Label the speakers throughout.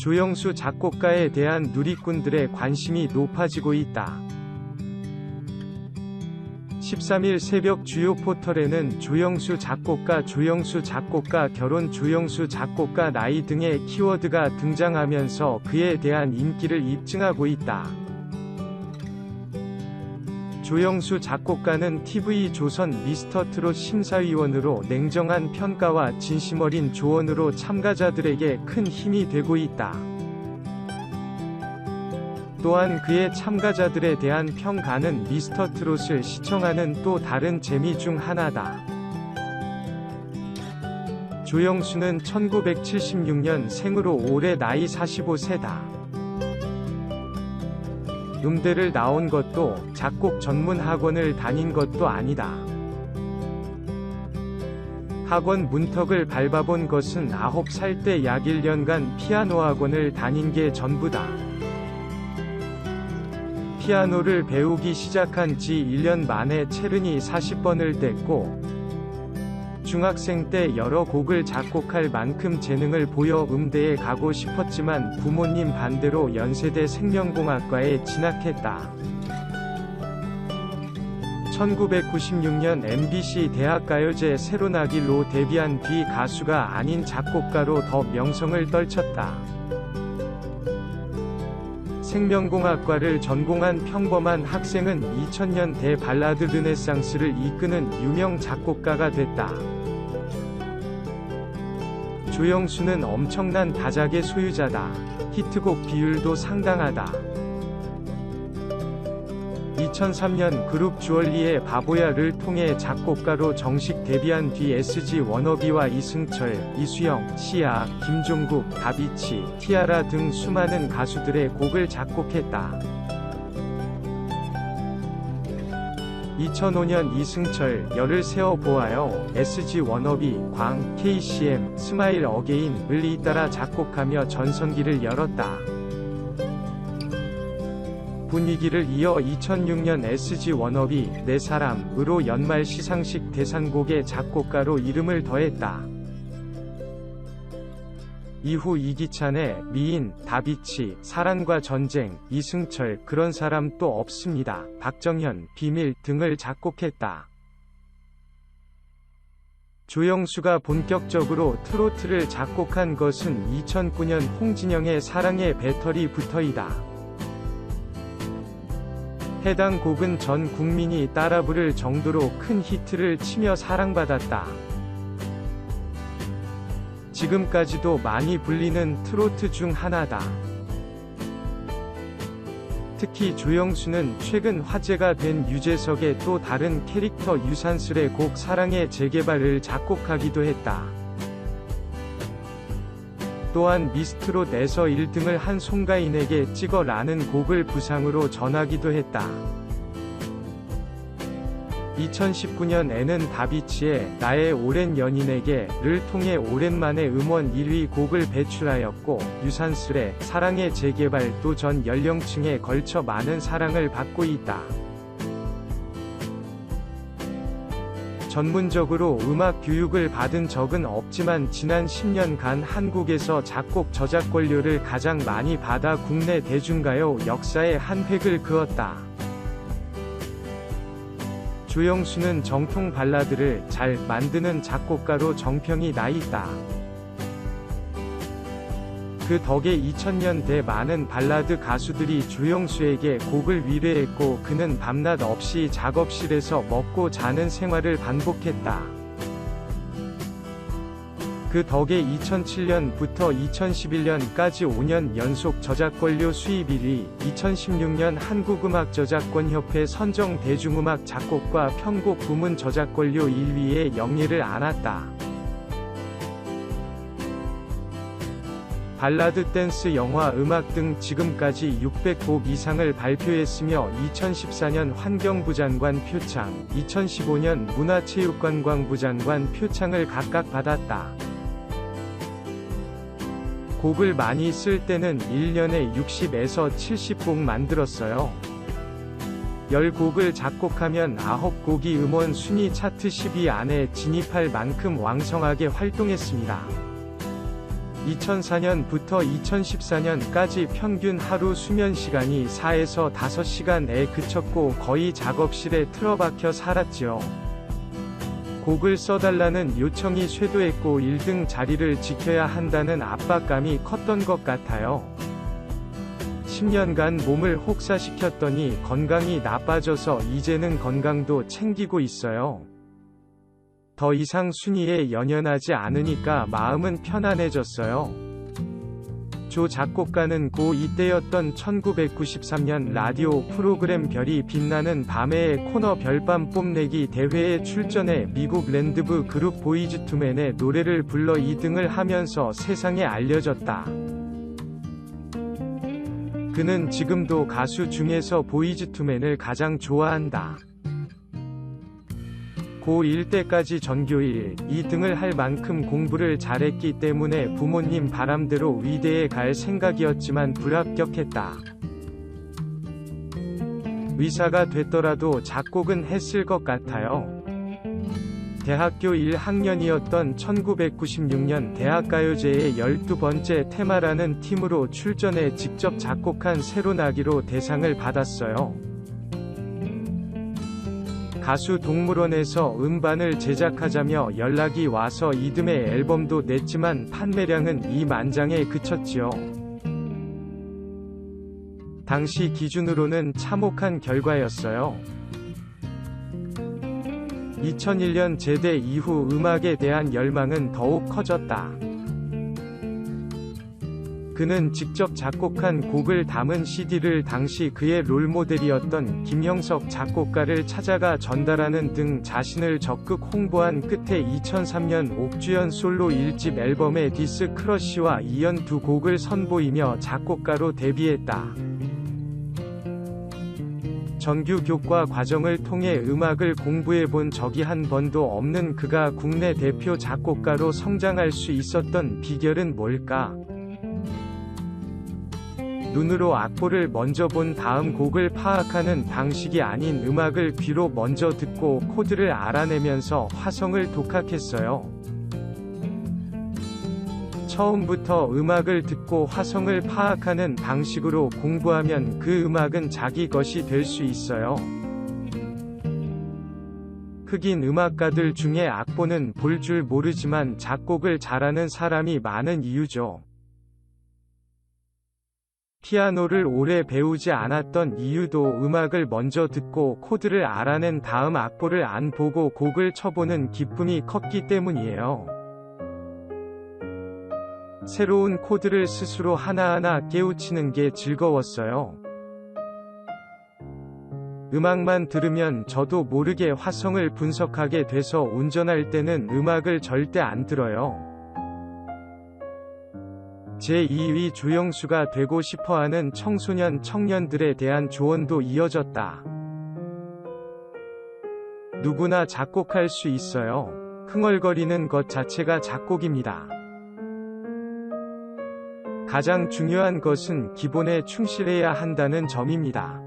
Speaker 1: 조영수 작곡가에 대한 누리꾼들의 관심이 높아지고 있다. 13일 새벽 주요 포털에는 조영수 작곡가 결혼 조영수 작곡가 나이 등의 키워드가 등장하면서 그에 대한 인기를 입증하고 있다. 조영수 작곡가는 TV조선 미스터트롯 심사위원으로 냉정한 평가와 진심어린 조언으로 참가자들에게 큰 힘이 되고 있다. 또한 그의 참가자들에 대한 평가는 미스터트롯을 시청하는 또 다른 재미 중 하나다. 조영수는 1976년 생으로 올해 나이 45세다. 음대를 나온 것도 작곡 전문 학원을 다닌 것도 아니다. 학원 문턱을 밟아본 것은 9살 때 약 1년간 피아노 학원을 다닌 게 전부다. 피아노를 배우기 시작한 지 1년 만에 체르니 40번을 뗐고 중학생 때 여러 곡을 작곡할 만큼 재능을 보여 음대에 가고 싶었지만 부모님 반대로 연세대 생명공학과에 진학했다. 1996년 MBC 대학가요제 새로나기로 데뷔한 뒤 가수가 아닌 작곡가로 더 명성을 떨쳤다. 생명공학과를 전공한 평범한 학생은 2000년 대발라드 르네상스를 이끄는 유명 작곡가가 됐다. 조영수는 엄청난 다작의 소유자다. 히트곡 비율도 상당하다. 2003년 그룹 주얼리의 바보야를 통해 작곡가로 정식 데뷔한 뒤 SG 워너비와 이승철, 이수영, 시아, 김종국, 다비치, 티아라 등 수많은 가수들의 곡을 작곡했다. 2005년 이승철, 열을 세워 보아요, SG 워너비, 광, KCM, 스마일 어게인을 잇따라 작곡하며 전성기를 열었다. 분위기를 이어 2006년 SG 워너비, 내 사람으로 연말 시상식 대상곡의 작곡가로 이름을 더했다. 이후 이기찬의 미인, 다비치, 사랑과 전쟁, 이승철, 그런 사람 또 없습니다, 박정현, 비밀 등을 작곡했다. 조영수가 본격적으로 트로트를 작곡한 것은 2009년 홍진영의 사랑의 배터리부터이다. 해당 곡은 전 국민이 따라 부를 정도로 큰 히트를 치며 사랑받았다. 지금까지도 많이 불리는 트로트 중 하나다. 특히 조영수는 최근 화제가 된 유재석의 또 다른 캐릭터 유산슬의 곡 사랑의 재개발을 작곡하기도 했다. 또한 미스트롯에서 1등을 한 송가인에게 찍어 라는 곡을 부상으로 전하기도 했다. 2019년에는 다비치의 나의 오랜 연인에게를 통해 오랜만에 음원 1위 곡을 배출하였고 유산슬의 사랑의 재개발도 전 연령층에 걸쳐 많은 사랑을 받고 있다. 전문적으로 음악 교육을 받은 적은 없지만 지난 10년간 한국에서 작곡 저작권료를 가장 많이 받아 국내 대중가요 역사에 한 획을 그었다. 조영수는 정통 발라드를 잘 만드는 작곡가로 정평이 나 있다. 그 덕에 2000년대 많은 발라드 가수들이 조영수에게 곡을 의뢰했고 그는 밤낮 없이 작업실에서 먹고 자는 생활을 반복했다. 그 덕에 2007년부터 2011년까지 5년 연속 저작권료 수입 1위, 2016년 한국음악저작권협회 선정 대중음악 작곡과 편곡 부문 저작권료 1위의 영예를 안았다. 발라드, 댄스, 영화, 음악 등 지금까지 600곡 이상을 발표했으며 2014년 환경부 장관 표창, 2015년 문화체육관광부 장관 표창을 각각 받았다. 곡을 많이 쓸 때는 1년에 60에서 70곡 만들었어요. 10곡을 작곡하면 9곡이 음원 순위 차트 10위 안에 진입할 만큼 왕성하게 활동했습니다. 2004년부터 2014년까지 평균 하루 수면 시간이 4에서 5시간에 그쳤고 거의 작업실에 틀어박혀 살았지요. 곡을 써달라는 요청이 쇄도했고 1등 자리를 지켜야 한다는 압박감이 컸던 것 같아요. 10년간 몸을 혹사시켰더니 건강이 나빠져서 이제는 건강도 챙기고 있어요. 더 이상 순위에 연연하지 않으니까 마음은 편안해졌어요. 조 작곡가는 고2 때였던 1993년 라디오 프로그램 별이 빛나는 밤의 코너 별밤 뽐내기 대회에 출전해 미국 랜드브 그룹 보이즈 투맨의 노래를 불러 2등을 하면서 세상에 알려졌다. 그는 지금도 가수 중에서 보이즈 투맨을 가장 좋아한다. 고1 때까지 전교 2등을 할 만큼 공부를 잘했기 때문에 부모님 바람대로 의대에 갈 생각이었지만 불합격했다. 의사가 됐더라도 작곡은 했을 것 같아요. 대학교 1학년이었던 1996년 대학가요제의 12번째 테마라는 팀으로 출전해 직접 작곡한 새로나기로 대상을 받았어요. 가수 동물원에서 음반을 제작하자며 연락이 와서 이듬해 앨범도 냈지만 판매량은 2만장에 그쳤지요. 당시 기준으로는 참혹한 결과였어요. 2001년 제대 이후 음악에 대한 열망은 더욱 커졌다. 그는 직접 작곡한 곡을 담은 CD를 당시 그의 롤모델이었던 김형석 작곡가를 찾아가 전달하는 등 자신을 적극 홍보한 끝에 2003년 옥주현 솔로 1집 앨범의 디스 크러쉬와 이연 2곡을 선보이며 작곡가로 데뷔했다. 정규 교과 과정을 통해 음악을 공부해본 적이 한 번도 없는 그가 국내 대표 작곡가로 성장할 수 있었던 비결은 뭘까? 눈으로 악보를 먼저 본 다음 곡을 파악하는 방식이 아닌 음악을 귀로 먼저 듣고 코드를 알아내면서 화성을 독학했어요. 처음부터 음악을 듣고 화성을 파악하는 방식으로 공부하면 그 음악은 자기 것이 될 수 있어요. 흑인 음악가들 중에 악보는 볼 줄 모르지만 작곡을 잘하는 사람이 많은 이유죠. 피아노를 오래 배우지 않았던 이유도 음악을 먼저 듣고 코드를 알아낸 다음 악보를 안 보고 곡을 쳐보는 기쁨이 컸기 때문이에요. 새로운 코드를 스스로 하나하나 깨우치는 게 즐거웠어요. 음악만 들으면 저도 모르게 화성을 분석하게 돼서 운전할 때는 음악을 절대 안 들어요. 제2위 조영수가 되고 싶어하는 청소년 청년들에 대한 조언도 이어졌다. 누구나 작곡할 수 있어요. 흥얼거리는 것 자체가 작곡입니다. 가장 중요한 것은 기본에 충실해야 한다는 점입니다.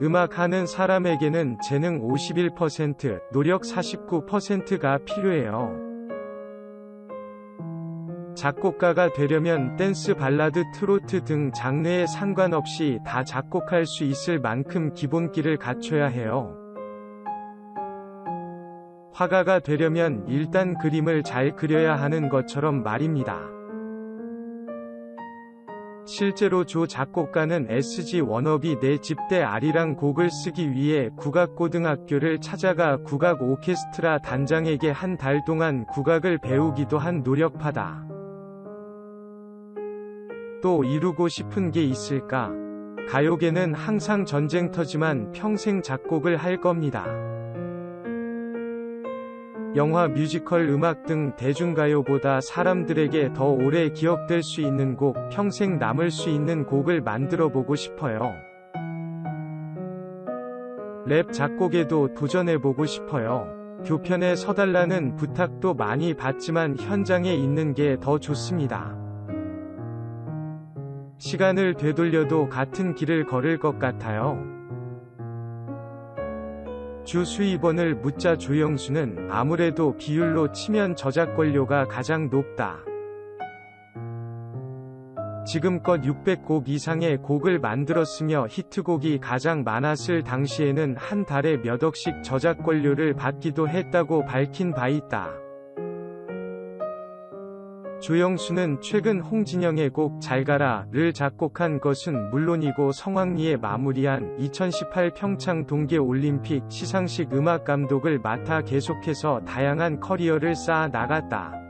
Speaker 1: 음악하는 사람에게는 재능 51%, 노력 49%가 필요해요. 작곡가가 되려면 댄스, 발라드, 트로트 등 장르에 상관없이 다 작곡할 수 있을 만큼 기본기를 갖춰야 해요. 화가가 되려면 일단 그림을 잘 그려야 하는 것처럼 말입니다. 실제로 조 작곡가는 SG 워너비 내 집대 아리랑 곡을 쓰기 위해 국악고등학교를 찾아가 국악 오케스트라 단장에게 한 달 동안 국악을 배우기도 한 노력파다. 또 이루고 싶은 게 있을까? 가요계는 항상 전쟁터지만 평생 작곡을 할 겁니다. 영화, 뮤지컬, 음악 등 대중가요보다 사람들에게 더 오래 기억될 수 있는 곡, 평생 남을 수 있는 곡을 만들어보고 싶어요. 랩 작곡에도 도전해보고 싶어요. 교편에 서달라는 부탁도 많이 받지만 현장에 있는 게 더 좋습니다. 시간을 되돌려도 같은 길을 걸을 것 같아요. 주 수입원을 묻자 조영수는 아무래도 비율로 치면 저작권료가 가장 높다. 지금껏 600곡 이상의 곡을 만들었으며 히트곡이 가장 많았을 당시에는 한 달에 몇 억씩 저작권료를 받기도 했다고 밝힌 바 있다. 조영수는 최근 홍진영의 곡 잘 가라를 작곡한 것은 물론이고 성황리에 마무리한 2018 평창 동계올림픽 시상식 음악 감독을 맡아 계속해서 다양한 커리어를 쌓아 나갔다.